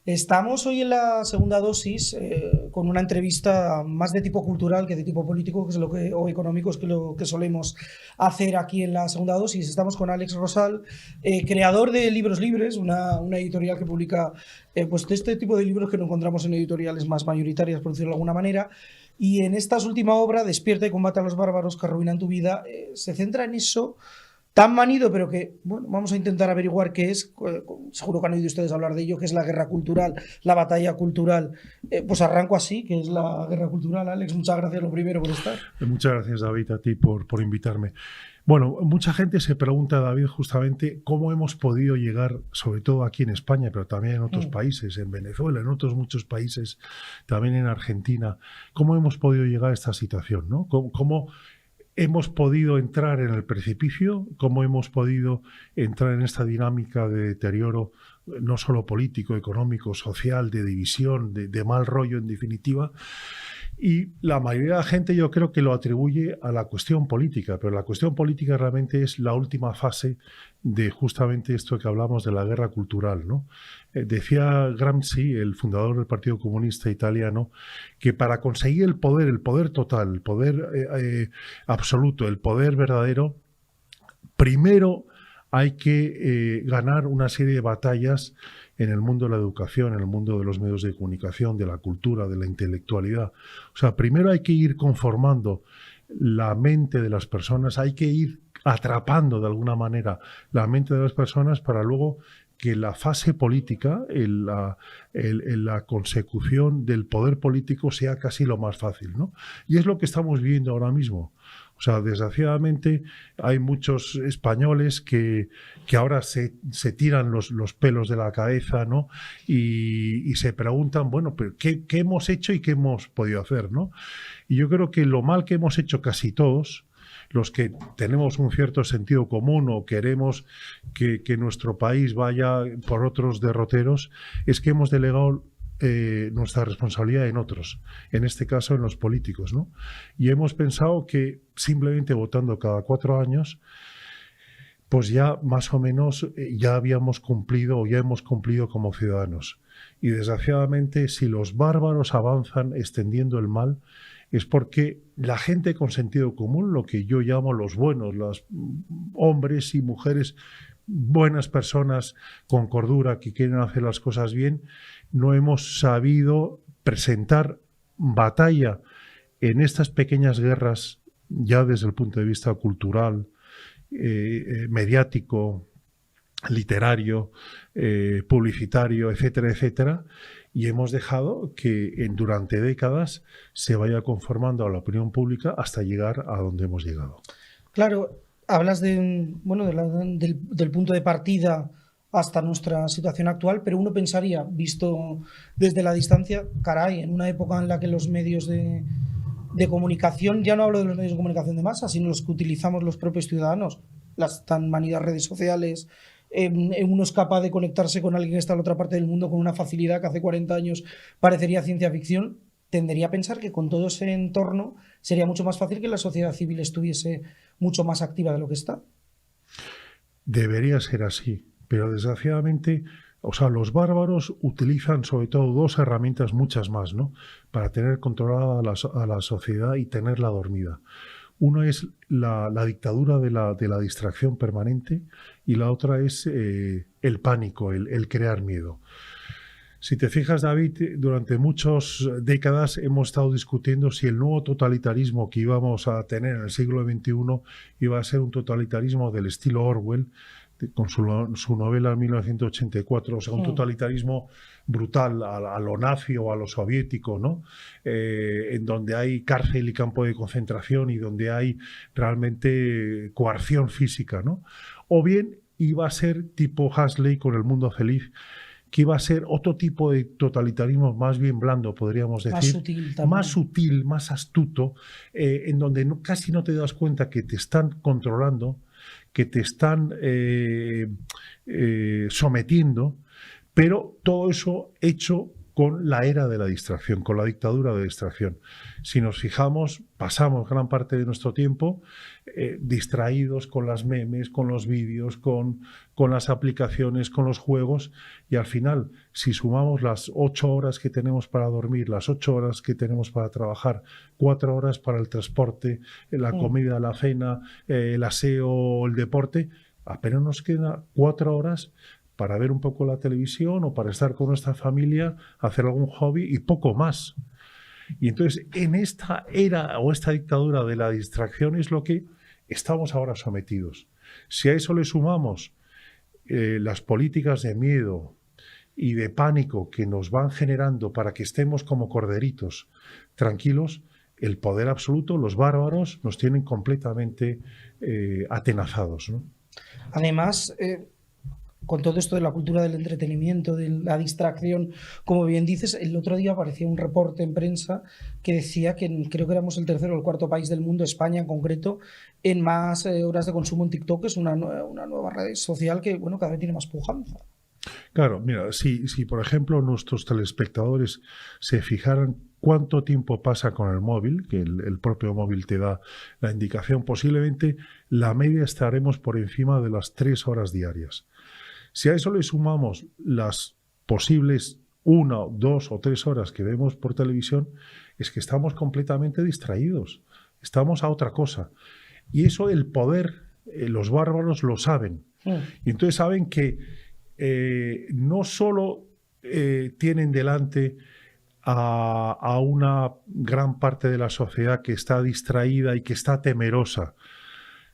Estamos hoy en la segunda dosis con una entrevista más de tipo cultural que de tipo político, que es o económico, es que lo que solemos hacer aquí en la segunda dosis. Estamos con Alex Rosal, creador de Libros Libres, una editorial que publica pues de este tipo de libros que no encontramos en editoriales más mayoritarias, por decirlo de alguna manera. Y en esta última obra, Despierta y combate a los bárbaros que arruinan tu vida, se centra en eso tan manido, pero que, bueno, vamos a intentar averiguar qué es. Seguro que han oído ustedes hablar de ello, que es la guerra cultural, la batalla cultural. Pues arranco así, que es la guerra cultural. Alex, muchas gracias lo primero por estar. Muchas gracias, David, a ti por invitarme. Bueno, mucha gente se pregunta, David, justamente cómo hemos podido llegar, sobre todo aquí en España, pero también en otros países, en Venezuela, en otros muchos países, también en Argentina, cómo hemos podido llegar a esta situación, ¿no? ¿Cómo hemos podido entrar en el precipicio? ¿Cómo hemos podido entrar en esta dinámica de deterioro, no solo político, económico, social, de división, de mal rollo en definitiva? Y la mayoría de la gente yo creo que lo atribuye a la cuestión política, pero la cuestión política realmente es la última fase de justamente esto que hablamos de la guerra cultural, ¿no? Decía Gramsci, el fundador del Partido Comunista Italiano, que para conseguir el poder total, el poder absoluto, el poder verdadero, primero hay que ganar una serie de batallas en el mundo de la educación, en el mundo de los medios de comunicación, de la cultura, de la intelectualidad. O sea, primero hay que ir conformando la mente de las personas, hay que ir atrapando de alguna manera la mente de las personas para luego que la fase política, la consecución del poder político sea casi lo más fácil, ¿no? Y es lo que estamos viviendo ahora mismo. O sea, desgraciadamente hay muchos españoles que ahora se tiran los pelos de la cabeza, ¿no? Y se preguntan, bueno, pero ¿qué hemos hecho y qué hemos podido hacer, ¿no? Y yo creo que lo mal que hemos hecho casi todos, los que tenemos un cierto sentido común o queremos que nuestro país vaya por otros derroteros, es que hemos delegado nuestra responsabilidad en otros, en este caso en los políticos, ¿no? Y hemos pensado que simplemente votando cada 4 años, pues ya más o menos ya habíamos cumplido o ya hemos cumplido como ciudadanos. Y desgraciadamente, si los bárbaros avanzan extendiendo el mal, es porque la gente con sentido común, lo que yo llamo los buenos, los hombres y mujeres, buenas personas con cordura que quieren hacer las cosas bien, no hemos sabido presentar batalla en estas pequeñas guerras ya desde el punto de vista cultural, mediático, literario, publicitario, etcétera, etcétera, y hemos dejado que durante décadas se vaya conformando a la opinión pública hasta llegar a donde hemos llegado. Claro, hablas del punto de partida hasta nuestra situación actual, pero uno pensaría, visto desde la distancia, caray, en una época en la que los medios de comunicación, ya no hablo de los medios de comunicación de masa, sino los que utilizamos los propios ciudadanos, las tan manidas redes sociales, uno es capaz de conectarse con alguien que está en la otra parte del mundo con una facilidad que hace 40 años parecería ciencia ficción. Tendería a pensar que con todo ese entorno sería mucho más fácil que la sociedad civil estuviese mucho más activa de lo que está. Debería ser así, pero desgraciadamente, o sea, los bárbaros utilizan sobre todo 2 herramientas, muchas más, ¿no?, para tener controlada a la sociedad y tenerla dormida. Uno es la dictadura de la distracción permanente y la otra es el pánico, el crear miedo. Si te fijas, David, durante muchas décadas hemos estado discutiendo si el nuevo totalitarismo que íbamos a tener en el siglo XXI iba a ser un totalitarismo del estilo Orwell, con su novela 1984, o sea, un totalitarismo brutal a lo nazi o a lo soviético, ¿no? En donde hay cárcel y campo de concentración y donde hay realmente coerción física, ¿no? O bien iba a ser tipo Huxley con El mundo feliz, que iba a ser otro tipo de totalitarismo más bien blando, podríamos decir, más sutil, más astuto, en donde casi no te das cuenta que te están controlando, que te están sometiendo, pero todo eso hecho con la era de la distracción, con la dictadura de distracción. Si nos fijamos, pasamos gran parte de nuestro tiempo distraídos con las memes, con los vídeos, con las aplicaciones, con los juegos, y al final, si sumamos las 8 horas que tenemos para dormir, las 8 horas que tenemos para trabajar, 4 horas para el transporte, la comida, la cena, el aseo, el deporte, apenas nos queda 4 horas para ver un poco la televisión o para estar con nuestra familia, hacer algún hobby y poco más. Y entonces, en esta era o esta dictadura de la distracción es lo que estamos ahora sometidos. Si a eso le sumamos las políticas de miedo y de pánico que nos van generando para que estemos como corderitos tranquilos, el poder absoluto, los bárbaros, nos tienen completamente atenazados, ¿no? Además, con todo esto de la cultura del entretenimiento, de la distracción, como bien dices, el otro día aparecía un reporte en prensa que decía que creo que éramos el tercero o el cuarto país del mundo, España en concreto, en más horas de consumo en TikTok. Es una nueva red social que, bueno, cada vez tiene más pujanza. Claro, mira, si por ejemplo nuestros telespectadores se fijaran cuánto tiempo pasa con el móvil, que el propio móvil te da la indicación, posiblemente la media estaremos por encima de las 3 horas diarias. Si a eso le sumamos las posibles 1, 2 o 3 horas que vemos por televisión, es que estamos completamente distraídos, estamos a otra cosa. Y eso el poder, los bárbaros lo saben. Y entonces saben que no solo tienen delante a una gran parte de la sociedad que está distraída y que está temerosa,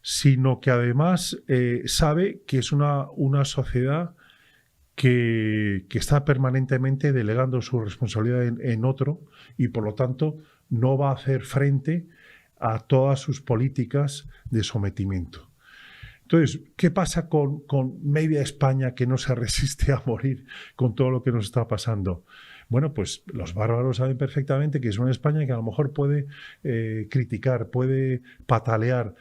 sino que además sabe que es una sociedad que está permanentemente delegando su responsabilidad en otro y por lo tanto no va a hacer frente a todas sus políticas de sometimiento. Entonces, ¿qué pasa con media España que no se resiste a morir con todo lo que nos está pasando? Bueno, pues los bárbaros saben perfectamente que es una España que a lo mejor puede criticar, puede patalear,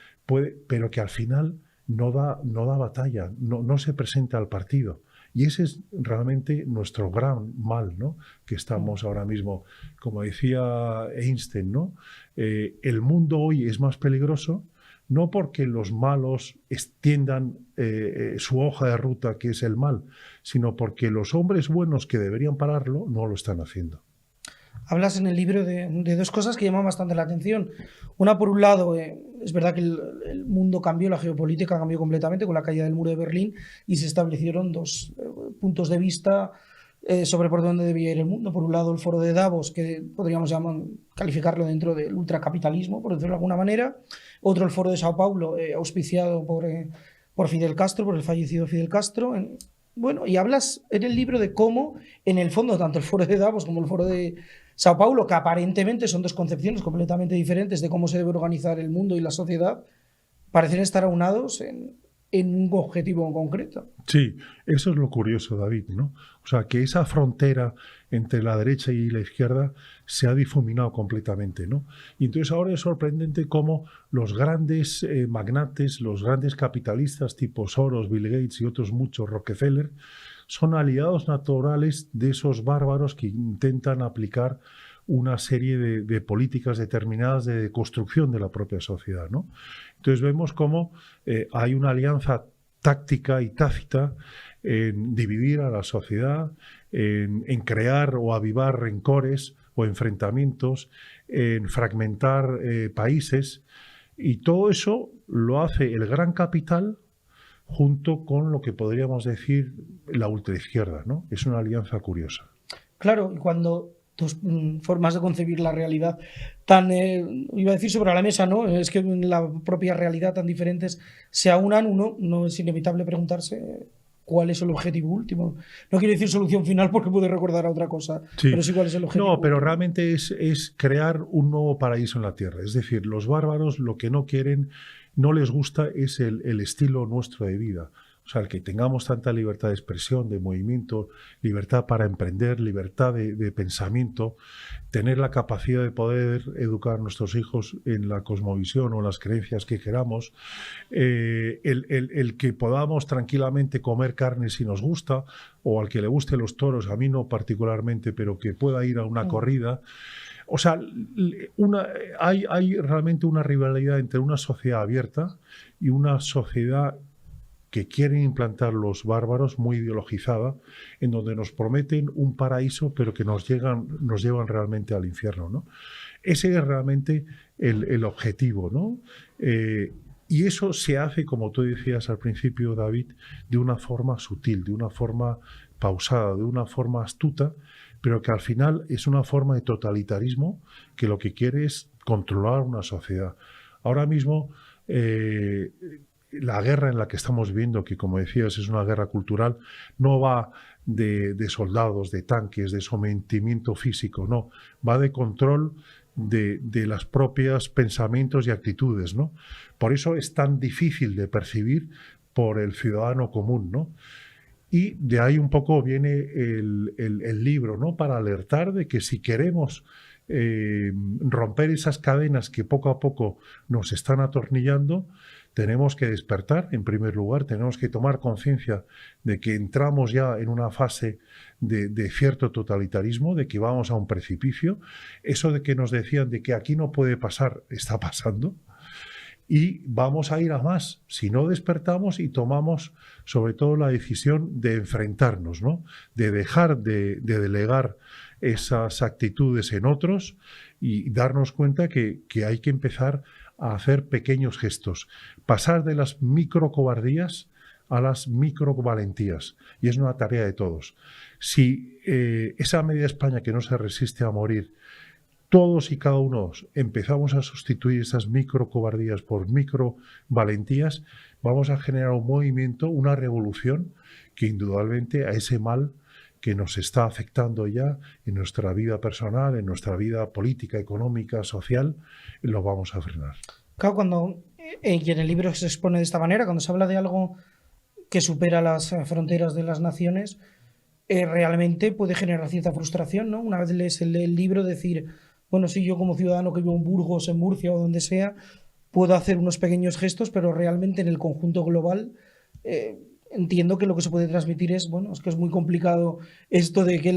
pero que al final no da batalla, no se presenta al partido. Y ese es realmente nuestro gran mal, ¿no? Que estamos ahora mismo, como decía Einstein, ¿no? El mundo hoy es más peligroso, no porque los malos extiendan su hoja de ruta, que es el mal, sino porque los hombres buenos que deberían pararlo no lo están haciendo. Hablas en el libro de dos cosas que llaman bastante la atención. Una, por un lado, es verdad que el mundo cambió, la geopolítica cambió completamente con la caída del muro de Berlín y se establecieron dos puntos de vista sobre por dónde debía ir el mundo. Por un lado, el foro de Davos, que podríamos calificarlo dentro del ultracapitalismo, por decirlo de alguna manera. Otro, el foro de Sao Paulo, auspiciado por Fidel Castro, por el fallecido Fidel Castro. Bueno, y hablas en el libro de cómo, en el fondo, tanto el foro de Davos como el foro de Sao Paulo, que aparentemente son dos concepciones completamente diferentes de cómo se debe organizar el mundo y la sociedad, parecen estar aunados en un objetivo en concreto. Sí, eso es lo curioso, David, ¿no? O sea, que esa frontera entre la derecha y la izquierda se ha difuminado completamente, ¿no? Y entonces ahora es sorprendente cómo los grandes magnates, los grandes capitalistas tipo Soros, Bill Gates y otros muchos, Rockefeller, son aliados naturales de esos bárbaros que intentan aplicar una serie de políticas determinadas de construcción de la propia sociedad, ¿no? Entonces vemos cómo hay una alianza táctica y tácita en dividir a la sociedad, en crear o avivar rencores o enfrentamientos, en fragmentar países, y todo eso lo hace el gran capital junto con lo que podríamos decir la ultraizquierda, ¿no? Es una alianza curiosa. Claro, y cuando tus formas de concebir la realidad tan, iba a decir sobre la mesa, ¿no? Es que en la propia realidad tan diferentes se aunan, uno no es inevitable preguntarse cuál es el objetivo último. No quiero decir solución final porque puede recordar a otra cosa, sí, pero sí cuál es el objetivo. No, pero realmente es crear un nuevo paraíso en la Tierra. Es decir, los bárbaros lo que no quieren, no les gusta es el estilo nuestro de vida. O O sea, el que tengamos tanta libertad de expresión, de movimiento, libertad para emprender, libertad de pensamiento, tener la capacidad de poder educar a nuestros hijos en la cosmovisión o las creencias que queramos, el que podamos tranquilamente comer carne si nos gusta, o al que le gusten los toros, a mí no particularmente, pero que pueda ir a una corrida. O sea, hay realmente una rivalidad entre una sociedad abierta y una sociedad que quieren implantar los bárbaros, muy ideologizada, en donde nos prometen un paraíso, pero que nos llevan realmente al infierno, ¿no? Ese es realmente el objetivo, ¿no? Y eso se hace, como tú decías al principio, David, de una forma sutil, de una forma pausada, de una forma astuta, pero que al final es una forma de totalitarismo que lo que quiere es controlar una sociedad. Ahora mismo, la guerra en la que estamos viviendo, que como decías es una guerra cultural, no va de soldados, de tanques, de sometimiento físico, no, va de control de las propias pensamientos y actitudes, ¿no? Por eso es tan difícil de percibir por el ciudadano común, ¿no? Y de ahí un poco viene el libro, ¿no? Para alertar de que si queremos romper esas cadenas que poco a poco nos están atornillando, tenemos que despertar, en primer lugar, tenemos que tomar conciencia de que entramos ya en una fase de cierto totalitarismo, de que vamos a un precipicio. Eso de que nos decían de que aquí no puede pasar, está pasando. Y vamos a ir a más si no despertamos y tomamos sobre todo la decisión de enfrentarnos, ¿no? De dejar de delegar esas actitudes en otros y darnos cuenta que hay que empezar a hacer pequeños gestos, pasar de las microcobardías a las microvalentías, y es una tarea de todos. Si esa media España que no se resiste a morir, todos y cada uno empezamos a sustituir esas microcobardías por microvalentías, vamos a generar un movimiento, una revolución que indudablemente a ese mal que nos está afectando ya en nuestra vida personal, en nuestra vida política, económica, social, lo vamos a frenar. Claro, cuando y en el libro se expone de esta manera, cuando se habla de algo que supera las fronteras de las naciones, realmente puede generar cierta frustración, ¿no? Una vez lees el libro, decir, bueno, sí, yo como ciudadano que vivo en Burgos, en Murcia o donde sea, puedo hacer unos pequeños gestos, pero realmente en el conjunto global entiendo que lo que se puede transmitir es, bueno, es que es muy complicado esto de que,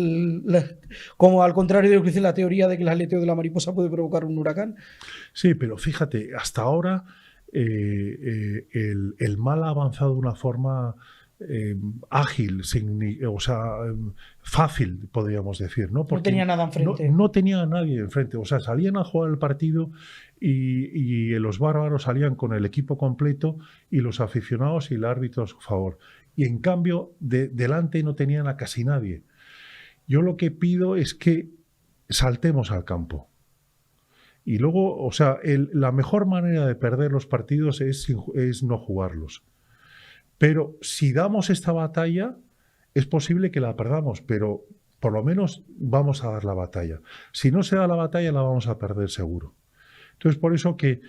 como al contrario de lo que dice la teoría de que el aleteo de la mariposa puede provocar un huracán. Sí, pero fíjate, hasta ahora el mal ha avanzado de una forma ágil, o sea, fácil, podríamos decir, ¿no? Porque no tenía nada enfrente. No tenía a nadie enfrente, o sea, salían a jugar el partido y los bárbaros salían con el equipo completo y los aficionados y el árbitro a su favor. Y en cambio, delante no tenían a casi nadie. Yo lo que pido es que saltemos al campo. Y luego, o sea, la mejor manera de perder los partidos es no jugarlos. Pero si damos esta batalla, es posible que la perdamos, pero por lo menos vamos a dar la batalla. Si no se da la batalla, la vamos a perder seguro. Entonces, por eso que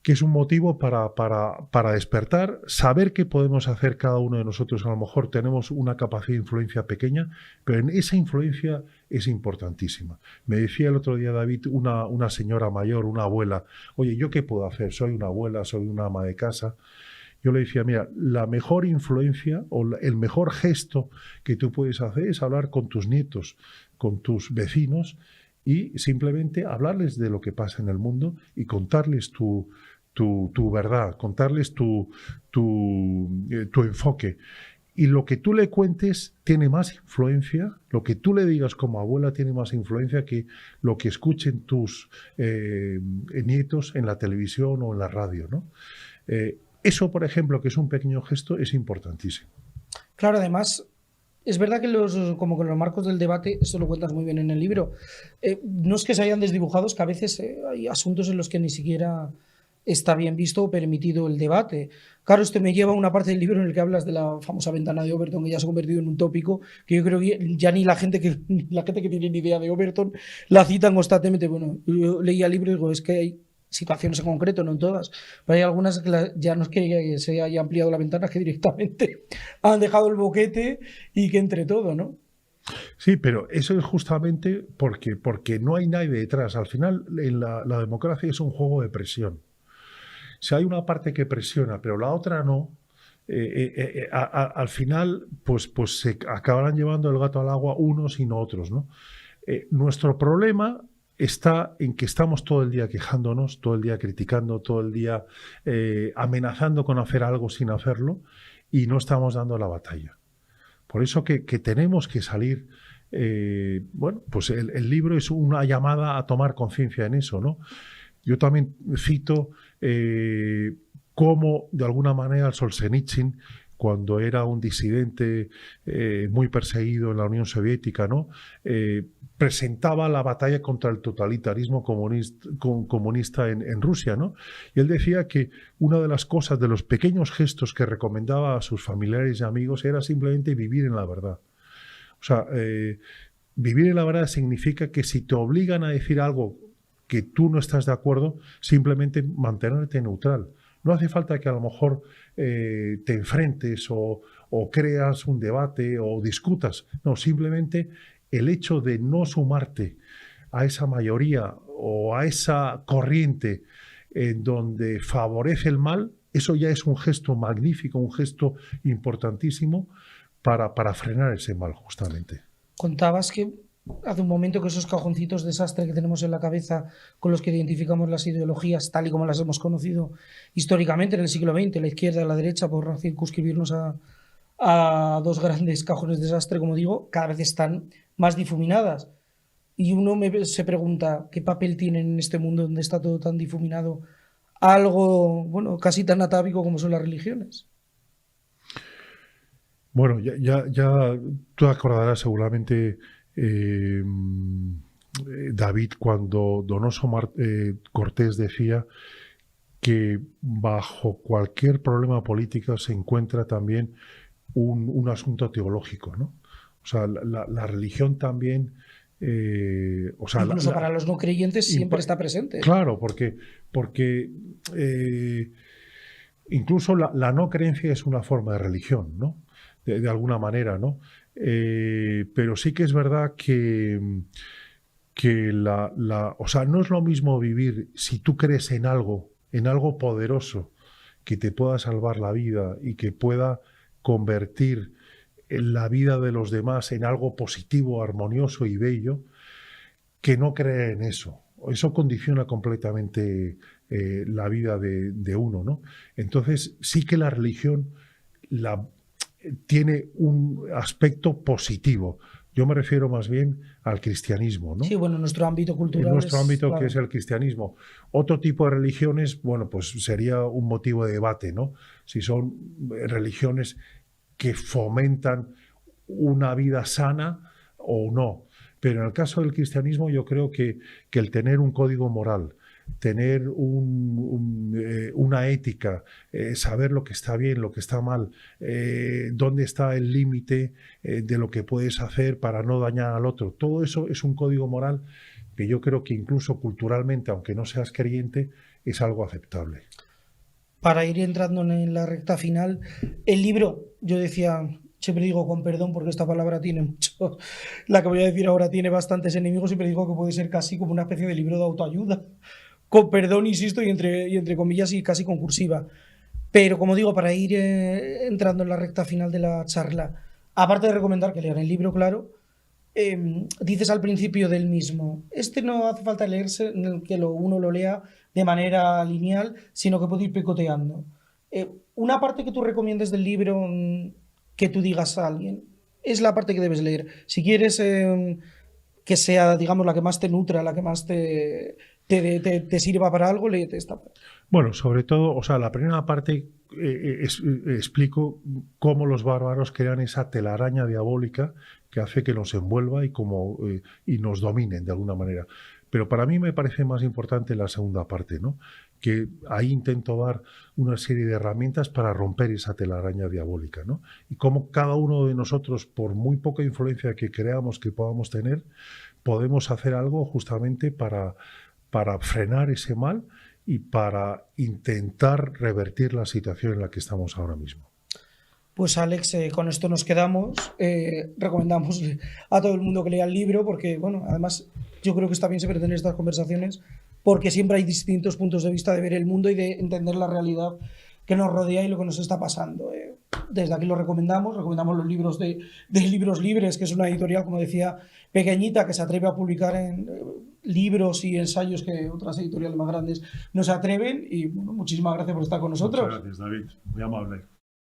es un motivo para despertar, saber qué podemos hacer cada uno de nosotros. A lo mejor tenemos una capacidad de influencia pequeña, pero en esa influencia es importantísima. Me decía el otro día, David, una señora mayor, una abuela, oye, ¿yo qué puedo hacer? Soy una abuela, soy una ama de casa. Yo le decía, mira, la mejor influencia o el mejor gesto que tú puedes hacer es hablar con tus nietos, con tus vecinos y simplemente hablarles de lo que pasa en el mundo y contarles tu verdad, contarles tu enfoque. Y lo que tú le cuentes tiene más influencia, lo que tú le digas como abuela tiene más influencia que lo que escuchen tus nietos en la televisión o en la radio, ¿no? Eso, por ejemplo, que es un pequeño gesto, es importantísimo. Claro, además, es verdad que como con los marcos del debate, esto lo cuentas muy bien en el libro, no es que se hayan desdibujado, es que a veces hay asuntos en los que ni siquiera está bien visto o permitido el debate. Claro, esto me lleva a una parte del libro en el que hablas de la famosa ventana de Overton, que ya se ha convertido en un tópico, que yo creo que ya ni la gente que tiene ni idea de Overton la citan constantemente. Bueno, yo leía el libro y digo, es que situaciones en concreto, no en todas, pero hay algunas que ya no es que se haya ampliado la ventana, es que directamente han dejado el boquete y que entre todo, ¿no? Sí, pero eso es justamente porque no hay nadie detrás. Al final, la democracia es un juego de presión. Si hay una parte que presiona, pero la otra no, al final, pues se acabarán llevando el gato al agua unos y no otros, ¿no? Nuestro problema está en que estamos todo el día quejándonos, todo el día criticando, todo el día amenazando con hacer algo sin hacerlo y no estamos dando la batalla. Por eso que tenemos que salir. Bueno, pues el libro es una llamada a tomar conciencia en eso, ¿no? Yo también cito cómo, de alguna manera, el Solzhenitsyn, cuando era un disidente muy perseguido en la Unión Soviética, ¿no? Presentaba la batalla contra el totalitarismo comunista en Rusia, ¿no? Y él decía que una de las cosas, de los pequeños gestos que recomendaba a sus familiares y amigos, era simplemente vivir en la verdad. O sea, vivir en la verdad significa que si te obligan a decir algo que tú no estás de acuerdo, simplemente mantenerte neutral. No hace falta que a lo mejor te enfrentes o creas un debate o discutas. No, simplemente el hecho de no sumarte a esa mayoría o a esa corriente en donde favorece el mal, eso ya es un gesto magnífico, un gesto importantísimo para frenar ese mal, justamente. Contabas que hace un momento que esos cajoncitos de desastre que tenemos en la cabeza con los que identificamos las ideologías tal y como las hemos conocido históricamente en el siglo XX, la izquierda y la derecha, por circunscribirnos a dos grandes cajones de desastre, como digo, cada vez están más difuminadas. Y uno se pregunta, ¿qué papel tienen en este mundo donde está todo tan difuminado algo, bueno, casi tan atávico como son las religiones? Bueno, ya tú acordarás seguramente, David, cuando Donoso Cortés decía que bajo cualquier problema político se encuentra también un asunto teológico, ¿no? O sea, la religión también... o sea, incluso para los no creyentes siempre está presente. Claro, porque incluso la no creencia es una forma de religión, ¿no? De alguna manera, ¿no? Pero sí que es verdad que o sea, no es lo mismo vivir si tú crees en algo poderoso que te pueda salvar la vida y que pueda convertir la vida de los demás en algo positivo, armonioso y bello, que no creer en eso. Eso condiciona completamente la vida de uno, ¿no? Entonces, sí que la religión tiene un aspecto positivo. Yo me refiero más bien al cristianismo, ¿no? Sí, bueno, en nuestro ámbito cultural. En nuestro ámbito, claro, que es el cristianismo. Otro tipo de religiones, bueno, pues sería un motivo de debate, ¿no? Si son religiones que fomentan una vida sana o no. Pero en el caso del cristianismo yo creo que el tener un código moral, tener una ética, saber lo que está bien, lo que está mal, dónde está el límite de lo que puedes hacer para no dañar al otro, todo eso es un código moral que yo creo que incluso culturalmente, aunque no seas creyente, es algo aceptable. Para ir entrando en la recta final, el libro, yo decía, siempre digo con perdón porque esta palabra tiene mucho, la que voy a decir ahora tiene bastantes enemigos, siempre digo que puede ser casi como una especie de libro de autoayuda, con perdón, insisto, y entre comillas y casi con cursiva. Pero como digo, para ir entrando en la recta final de la charla, aparte de recomendar que lean el libro, claro, dices al principio del mismo, no hace falta leerse, que uno lo lea de manera lineal, sino que puede ir picoteando. Una parte que tú recomiendes del libro, que tú digas a alguien, es la parte que debes leer. Si quieres que sea, digamos, la que más te nutra, la que más te sirva para algo, léete esta parte. Bueno, sobre todo, o sea, la primera parte explico cómo los bárbaros crean esa telaraña diabólica que hace que nos envuelva y nos dominen de alguna manera. Pero para mí me parece más importante la segunda parte, ¿no? Que ahí intento dar una serie de herramientas para romper esa telaraña diabólica, ¿no? Y cómo cada uno de nosotros, por muy poca influencia que creamos que podamos tener, podemos hacer algo justamente para frenar ese mal y para intentar revertir la situación en la que estamos ahora mismo? Pues Alex, con esto nos quedamos. Recomendamos a todo el mundo que lea el libro porque, bueno, además yo creo que está bien siempre tener estas conversaciones porque siempre hay distintos puntos de vista de ver el mundo y de entender la realidad que nos rodea y lo que nos está pasando. Desde aquí lo recomendamos los libros de Libros Libres, que es una editorial, como decía, pequeñita, que se atreve a publicar en libros y ensayos que otras editoriales más grandes no se atreven. Y bueno, muchísimas gracias por estar con nosotros. Muchas gracias, David. Muy amable.